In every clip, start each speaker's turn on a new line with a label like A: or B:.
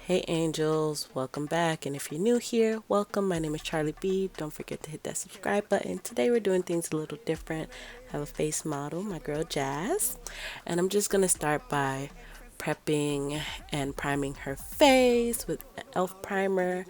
A: Hey angels, welcome back, and if you're new here, welcome. My name is Charlie B. Don't forget to hit that subscribe button. Today we're doing things a little different. I have a face model, my girl Jazz, and I'm just gonna start by prepping and priming her face with e.l.f. primer.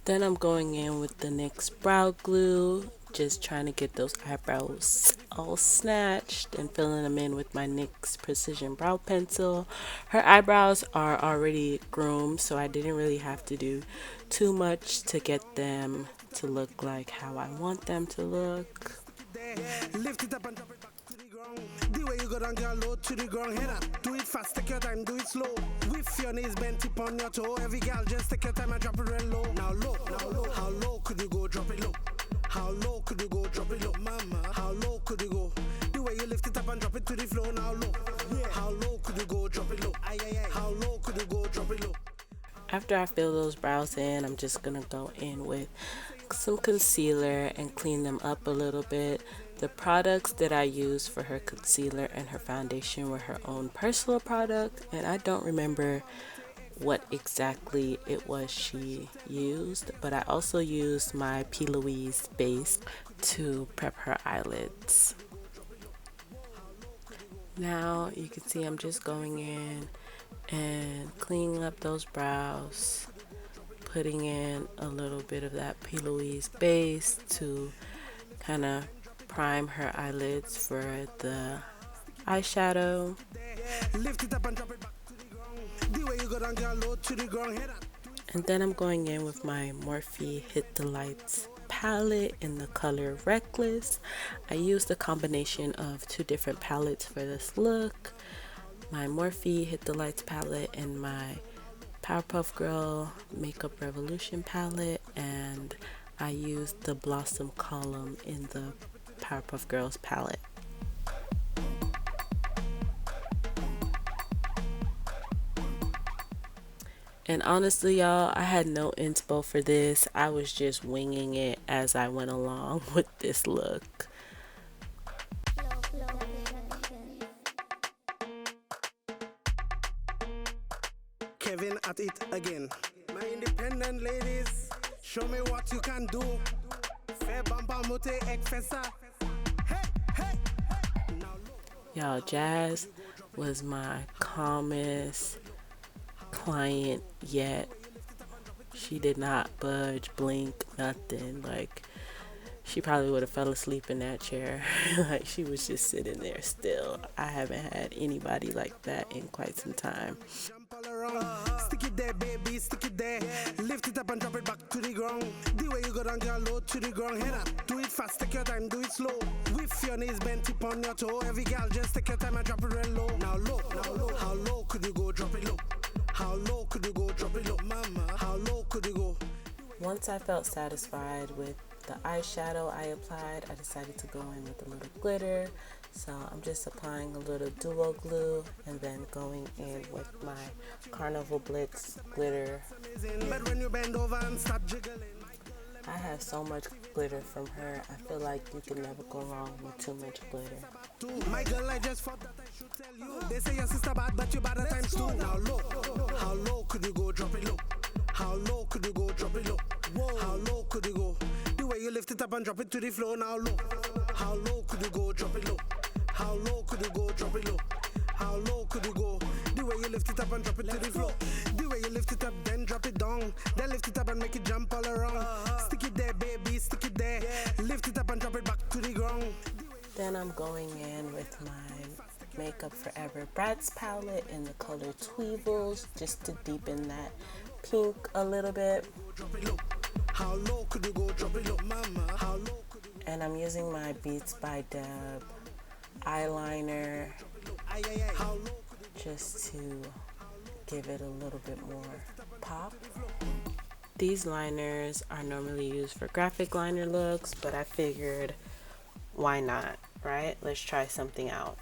A: Then I'm going in with the NYX brow glue, just trying to get those eyebrows all snatched and filling them in with my NYX Precision Brow Pencil. Her eyebrows are already groomed, so I didn't really have to do too much to get them to look like how I want them to look. Lift it up and drop it back to the ground. The way you go down, girl, low to the ground. Head up, do it fast, take your time, do it slow. With your knees bent, tip on your toe. Every girl, just take your time and drop it real low. Now low, how low could you go? Drop it low. How low could you go? Drop it low, mama. How low could you go? The way you lift it up and drop it to the floor. Now low, how low could you go? Drop it low. How low could you go? Drop it low. After I fill those brows in, I'm just gonna go in with some concealer and clean them up a little bit. The products that I used for her concealer and her foundation were her own personal product, and I don't remember what exactly it was she used, but I also used my P. Louise base to prep her eyelids. Now you can see I'm just going in and cleaning up those brows, putting in a little bit of that P. Louise base to kind of prime her eyelids for the eyeshadow. And then I'm going in with my Morphe Hit the Lights palette in the color Reckless. I used a combination of two different palettes for this look. My Morphe Hit the Lights palette and my Powerpuff Girl Makeup Revolution palette, and I used the Blossom Column in the Powerpuff Girls palette. And honestly, y'all, I had no inspo for this. I was just winging it as I went along with this look. Kevin at it again. My independent ladies, show me what you can do. Y'all, Jazz was my calmest client yet. She did not budge, blink, nothing. Like, she probably would have fell asleep in that chair. Like, she was just sitting there still. I haven't had anybody like that in quite some time. Stick it there, baby, stick it there. Lift it up and drop it back to the ground. The way you go down, girl, low to the ground. Head up, do it fast, take your time, do it slow. With your knees bent, tip on your toe. Every girl, just take your time and drop it real low. Now low, how low could you go? Drop it low. How low could you go? Drop it low, mama. How low could you go? Once I felt satisfied with the eyeshadow I applied, I decided to go in with a little glitter. So I'm just applying a little duo glue and then going in with my Carnival Blitz glitter. I have so much glitter from her. I feel like you can never go wrong with too much glitter. My girl, I just thought that I should tell you. They say your sister bad, but you bad at times too. Now low, how low could you go? Drop it low. How low could you go? Drop it low. Whoa. How low could you go? The way you lift it up and drop it to the floor. Now low, how low could you go? Drop it low. How low could you go? Drop it low. How low could you go? The way you lift it up and drop it to the floor. The way you lift it up, then drop it down. Then lift it up and make it jump all around. Stick it there, baby, stick it there. Lift it up and drop it back to the ground. Then I'm going in with my Makeup Forever Bratz palette in the color Tweevils, just to deepen that pink a little bit. How low could you go? Drop it low, mama. How low could you go? And I'm using my Beats by Deb eyeliner just to give it a little bit more pop. These liners are normally used for graphic liner looks, but I figured why not, right? Let's try something out.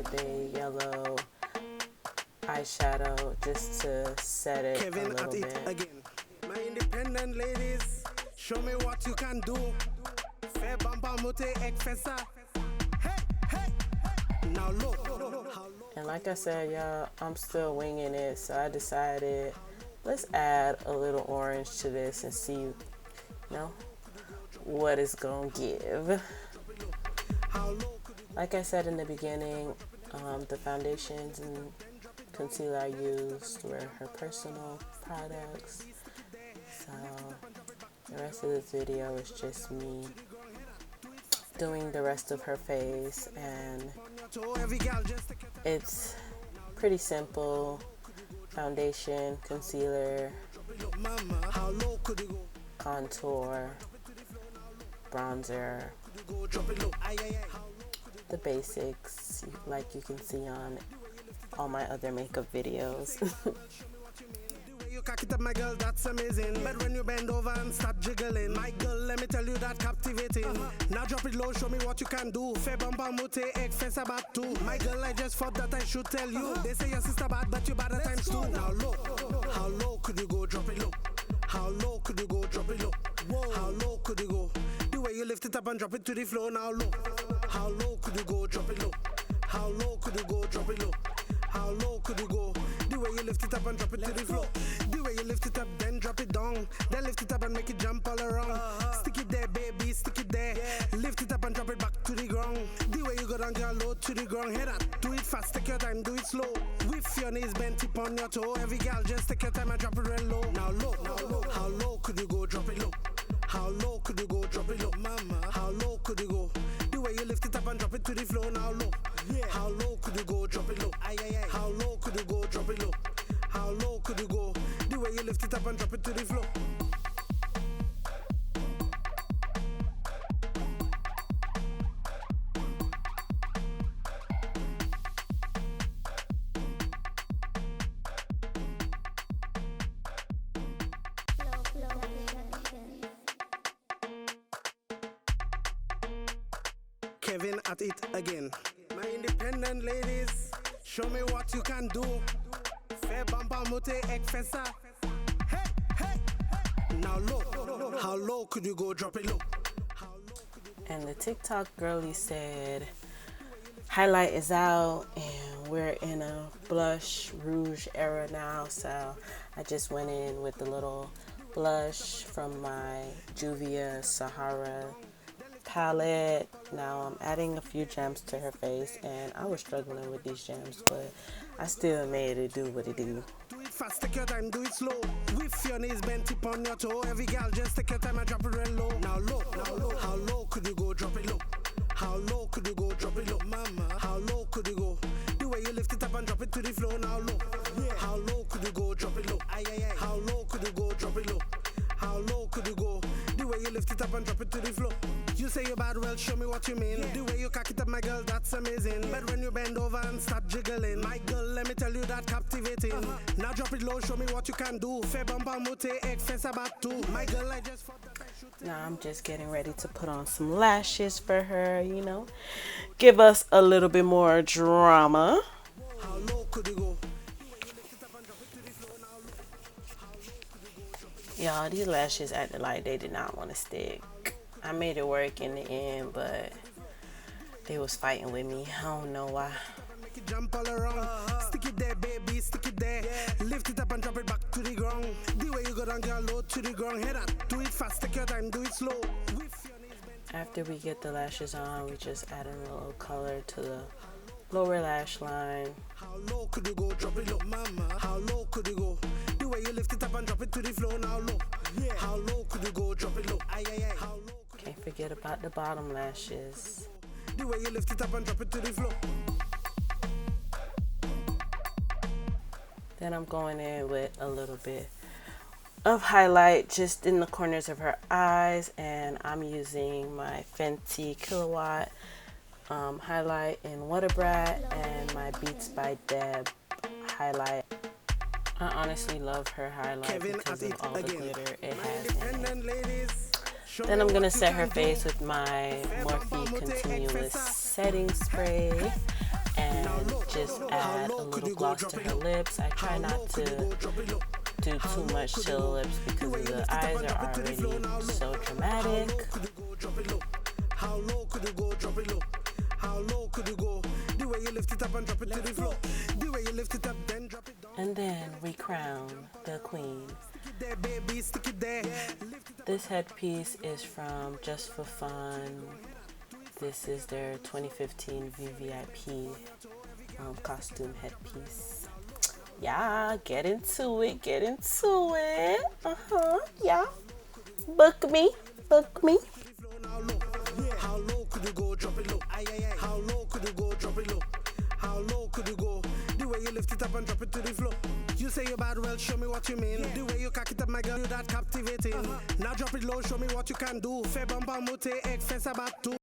A: with a yellow eyeshadow just to set it a little bit.
B: Again. My independent ladies, show me what you can do. Fair bumper mute ekfesa. Hey, hey, hey. Now look.
A: And like I said, y'all, I'm still winging it, so I decided let's add a little orange to this and see, you know, what it's gonna give. Like I said in the beginning, the foundations and concealer I used were her personal products. So the rest of this video is just me doing the rest of her face, and it's pretty simple. Foundation, concealer, contour, bronzer, the basics like you can see on all my other makeup videos.
B: You cock it up, my girl, that's amazing. But when you bend over and start jiggling, my girl, let me tell you that captivating. Now drop it low, show me what you can do. Fe bumper mute, egg face about two. My girl, I just thought that I should tell you. They say your sister bad, but you bad at times too. Now look, how low could you go? Drop it low. How low could you go? Drop it low. Whoa. How low could you go? The way you lift it up and drop it to the floor. Now look, how low could you go? Drop it low. How low could you go? Drop it low. How low could you go? The way you lift it up and drop it to the floor. The way you lift it up, then drop it down. Then lift it up and make it jump all around. Stick it there, baby, stick it there. Lift it up and drop it back to the ground. The way you go down, girl, low to the ground. Head up, do it fast, take your time, do it slow. With your knees bent, tip on your toe. Every girl, just take your time and drop it real low. Now look, how low could you go? Drop it low. How low could you go? Drop it low, mama. How low could you go? The way you lift it up and drop it to the floor. Now low. How low could you go? Drop it low. How low could you go? Drop it low. How low could you go? The way you lift it up and drop it to the floor. Kevin at it again. My independent ladies, show me what you can do. Fair bumper mute ekfesa. Hey, hey, hey. Now look, how low could you go? Drop it low.
A: And the TikTok girlie said, highlight is out and we're in a blush rouge era now. So I just went in with a little blush from my Juvia Sahara palette. Now I'm adding a few gems to her face, and I was struggling with these gems, but I still made it do what it do.
B: Do it fast, take your time, do it slow. With your knees bent, tip on your toe. Every girl, just take your time and drop it real low. Now look, how low could you go? Drop it low. How low could you go? Drop it low, mama. How low could you go? The way you lift it up and drop it to the floor. Now look, how low could you go? Drop it low. How low could you go? Drop it low. How low could you go? The way you lift it up and drop it to the floor. You say you're bad, well, show me what you mean. The way you cock it up, my girl, that's amazing. But when you bend over and start jiggling, my girl, let me tell you that captivating. Now drop it low, show me what you can do. Fe bumper mute, egg face about two. My girl, I just thought that I should.
A: Now I'm just getting ready to put on some lashes for her, you know. Give us a little bit more drama.
B: How low could you go?
A: Y'all, these lashes acted like they did not want to stick. I made it work in the end, but they was fighting with me. I don't know why.
B: Make it jump all around. Stick it there, baby, stick it there. Lift it up and drop it back to the ground. The way you go down, girl, low to the ground. Head up, do it fast, take your time, do it slow.
A: After we get the lashes on, we just add a little color to the lower lash line.
B: How low could you go? Drop it low, mama. How low could you go? The way you lift it up and drop it to the floor. Now low. How low could you go? Drop it low. How low?
A: Can't forget about the bottom lashes.
B: The way you lift it up and drop it to the floor.
A: Then I'm going in with a little bit of highlight just in the corners of her eyes, and I'm using my Fenty Kilowatt highlight in What a Brat and my Beats by Deb highlight. I honestly love her highlight because of all the glitter it has in it. Then I'm going to set her face with my Morphe Continuous Setting Spray. And and just add a little gloss to her lips. I try not to do too much to the lips because the eyes are already so dramatic.
B: How low could you go? Drop it low. How low could you go? The way you lift it up and drop it to the floor. The way you lift it up, then drop it down.
A: And then we crown the queen.
B: There, baby, stick it there.
A: This headpiece is from Just for Fun. This is their 2015 VVIP costume headpiece. Yeah, get into it, get into it. Yeah. Book me, book me.
B: How low could you go? Drop it low. How low could you go? Drop it low. How low could you go? The way you lift it up and drop it to the floor. You say you're bad, well, show me what you mean. The way you cock it up, my girl, you that captivating. Now drop it low, show me what you can do. Fais bon pas monter, ek fais ça bat tout.